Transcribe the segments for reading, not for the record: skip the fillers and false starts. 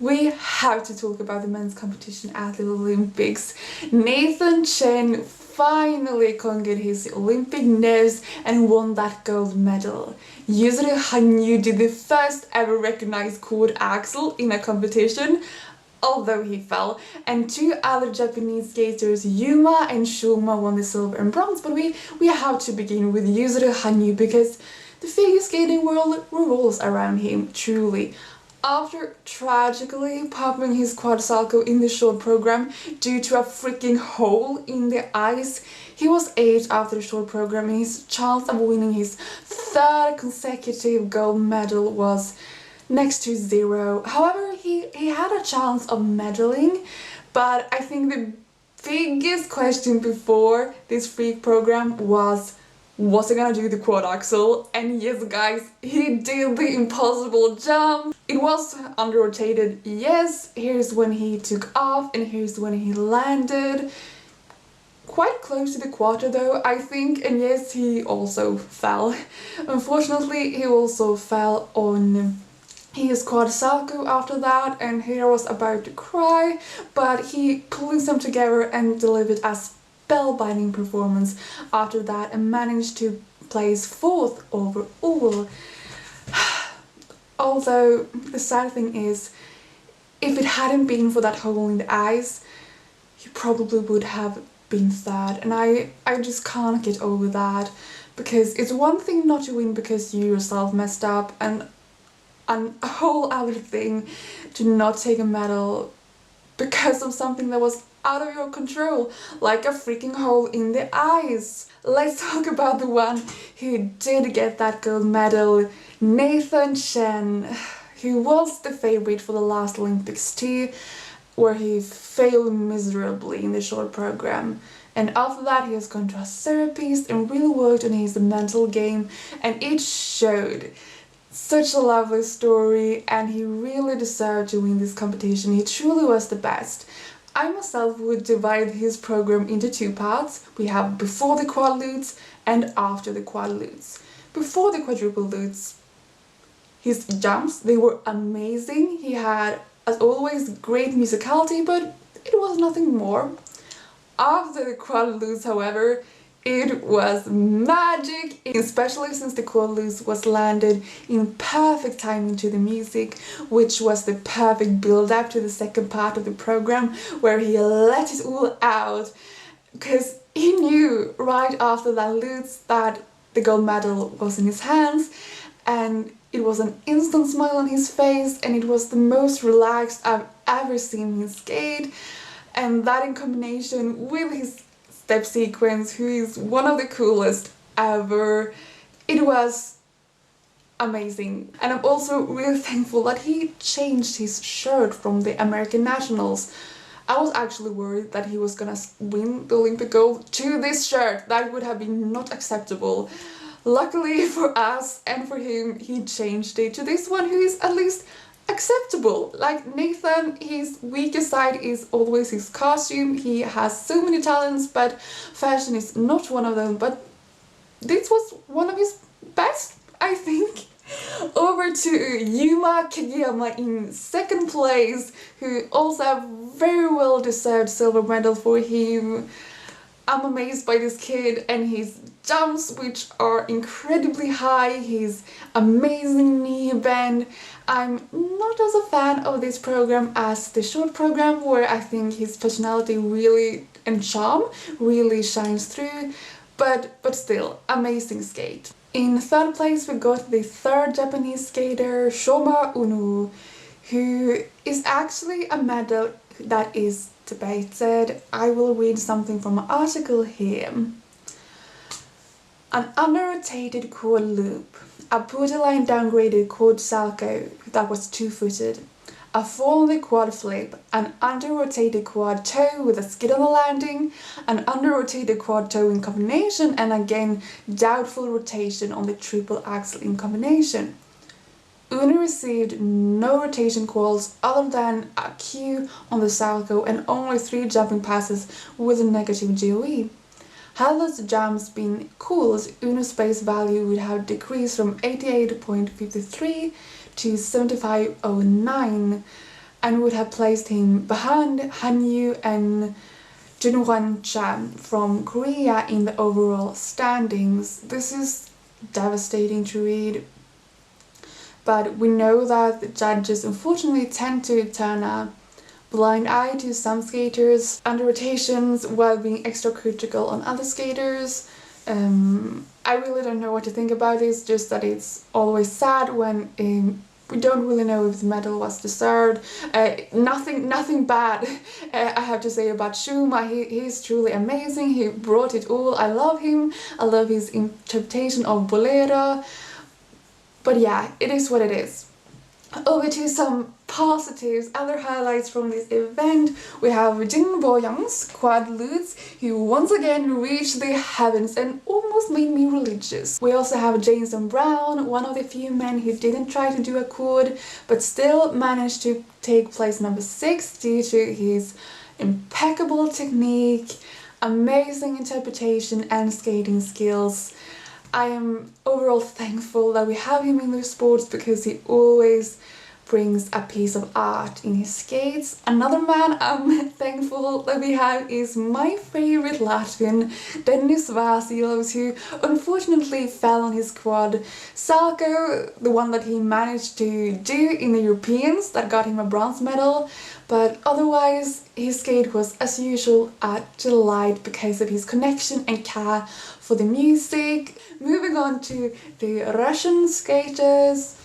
We have to talk about the men's competition at the Olympics. Nathan Chen finally conquered his Olympic nose and won that gold medal. Yuzuru Hanyu did the first ever recognized quad axel in a competition, although he fell, and two other Japanese skaters, Yuma and Shoma, won the silver and bronze. But we have to begin with Yuzuru Hanyu because the figure skating world revolves around him, truly. After tragically popping his quad salto in the short program due to a freaking hole in the ice, he was 8th after the short program, and his chance of winning his 3rd consecutive gold medal was next to 0. However, he had a chance of medaling, but I think the biggest question before this freak program was he gonna do the quad axel? And yes guys, he did the impossible jump. It was under-rotated, yes. Here's when he took off and here's when he landed. Quite close to the quarter though, I think, and yes, he also fell. Unfortunately, he also fell on his quad salto after that, and he was about to cry, but he pulled himself together and delivered a spellbinding performance after that and managed to place 4th overall. Although the sad thing is, if it hadn't been for that hole in the ice, he probably would have been 3rd, and I just can't get over that, because it's one thing not to win because you yourself messed up, and a whole other thing to not take a medal because of something that was out of your control, like a freaking hole in the ice. Let's talk about the one who did get that gold medal, Nathan Chen, who was the favorite for the last Olympics too, where he failed miserably in the short program. And after that he has gone to a therapist and really worked on his mental game, and it showed. Such a lovely story, and he really deserved to win this competition. He truly was the best. I myself would divide his program into 2 parts. We have before the quad lutes and after the quad lutes. Before the quadruple lutes, his jumps, they were amazing. He had, as always, great musicality, but it was nothing more. After the quad lutes, however, it was magic, especially since the quad lutes was landed in perfect timing to the music, which was the perfect build-up to the second part of the program, where he let it all out, because he knew right after that lutes that the gold medal was in his hands, and it was an instant smile on his face, and it was the most relaxed I've ever seen him skate. And that in combination with his step sequence, who is one of the coolest ever, it was amazing. And I'm also really thankful that he changed his shirt from the American nationals. I was actually worried that he was gonna win the Olympic gold to this shirt. That would have been not acceptable. Luckily for us and for him, he changed it to this one, who is at least acceptable. Like Nathan, his weakest side is always his costume. He has so many talents, but fashion is not one of them. But this was one of his best, I think. Over to Yuma Kageyama in 2nd place, who also have very well deserved silver medal for him. I'm amazed by this kid and his jumps, which are incredibly high, his amazing knee bend. I'm not as a fan of this program as the short program, where I think his personality really and charm really shines through, but still, amazing skate. In 3rd place we got the 3rd Japanese skater, Shoma Unu, who is actually a medal that is debated. I will read something from an article here. An under-rotated quad loop, a borderline downgraded quad salto that was 2-footed, a fall on the quad flip, an under-rotated quad toe with a skid on the landing, an under-rotated quad toe in combination, and again doubtful rotation on the triple axel in combination. Unu received no rotation calls other than a Q on the salto and only 3 jumping passes with a negative GOE. Had those jumps been called, Unu's base value would have decreased from 88.53 to 75.09. and would have placed him behind Hanyu and Chen from Korea in the overall standings. This is devastating to read, but we know that the judges unfortunately tend to turn a blind eye to some skaters under rotations while being extra critical on other skaters. I really don't know what to think about this, just that it's always sad when we don't really know if the medal was deserved. Nothing bad I have to say about Shuma. He's truly amazing. He brought it all. I love him. I love his interpretation of Bolero. But yeah, it is what it is. Over to some positives, other highlights from this event. We have Jin Bo-young's quad lutz, who once again reached the heavens and almost made me religious. We also have Jason Brown, one of the few men who didn't try to do a quad, but still managed to take place number 6 due to his impeccable technique, amazing interpretation and skating skills. I am overall thankful that we have him in the sports because he always brings a piece of art in his skates. Another man I'm thankful that we have is my favorite Latvian, Dennis Vasilovs, who unfortunately fell on his quad. Salko, the one that he managed to do in the Europeans, that got him a bronze medal, but otherwise his skate was as usual a delight because of his connection and care for the music. Moving on to the Russian skaters.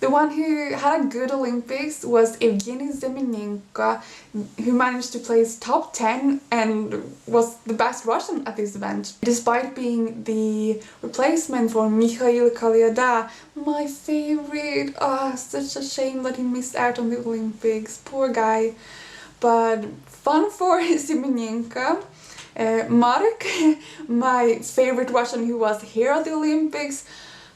The one who had a good Olympics was Evgeny Zemenenko, who managed to place top 10 and was the best Russian at this event. Despite being the replacement for Mikhail Kolyada, my favorite. Such a shame that he missed out on the Olympics. Poor guy. But fun for Zemenenko. Marek, my favorite Russian who was here at the Olympics,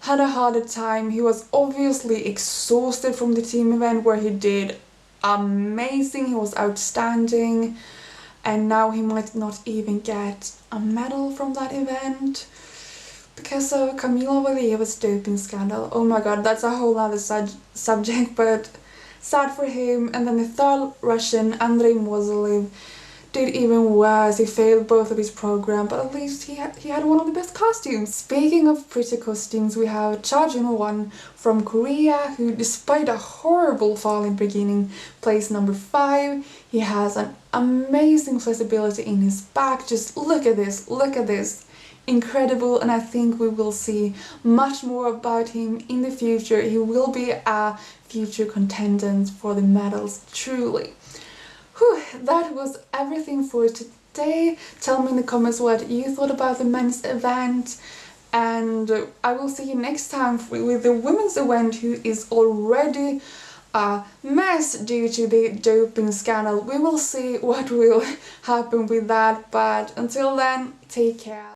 had a harder time. He was obviously exhausted from the team event where he did amazing, he was outstanding, and now he might not even get a medal from that event because of Kamila Valieva's doping scandal. Oh my god, that's a whole other subject, but sad for him. And then the third Russian, Andrei Mozolev, did even worse. He failed both of his program, but at least he had one of the best costumes. Speaking of pretty costumes, we have Cha Jun-won from Korea, who despite a horrible fall in the beginning, placed number 5. He has an amazing flexibility in his back. Just look at this. Incredible, and I think we will see much more about him in the future. He will be a future contender for the medals, truly. Whew, that was everything for today. Tell me in the comments what you thought about the men's event, and I will see you next time with the women's event, who is already a mess due to the doping scandal. We will see what will happen with that, but until then, take care.